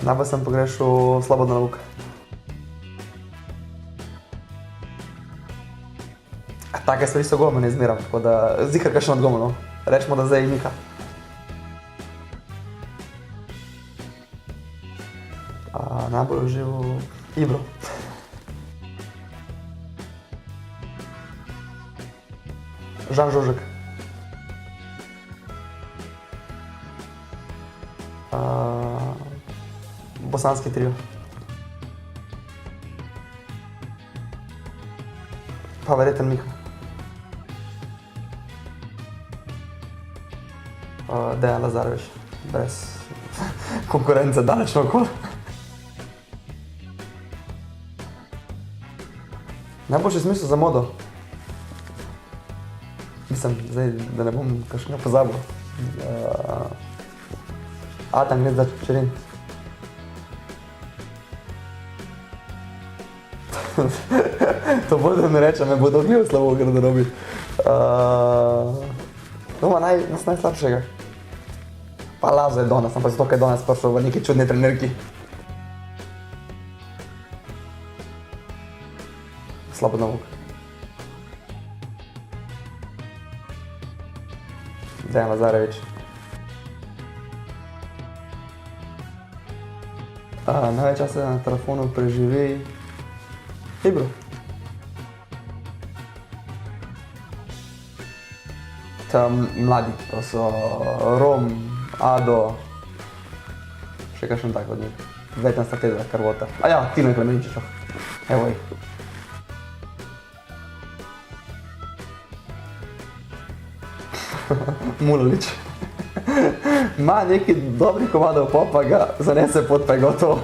Najbolj sem pogrešal Slobodana Vuka. Take stvari so golmane izmeram, tako da zihar kakšen od golmanov. Rečemo, da zdaj je Mika. Najbolj užival Ibro. Žan Žožek. Bosanski trio. Pa verjeten Miha. Dejan Lazarević, brez konkurence daleč naokoli. Najboljši smisel za modo. Mislim, zdaj, da ne bom kakšnega pozabil. Atan Gleda Čerin. To bolj, da mi reče, me bo dobil slabo v garderobi. Doma nas najslabšega. Pa Lazo je danes, ampak zato, ker je danes prišel v neki čudni trenerki. Slobodan Vuk. Dejan Lazarević. Največ časa na telefonu preživi Ibro. Tam mladi, to so Rom, Ado, še kakšen tak od njih. Vetna strateza, Karvota. Tino Klemenčičov. Evo jih. Mulalić. Ma neki dobri komadov, pa ga zanese pot, pa je gotovo.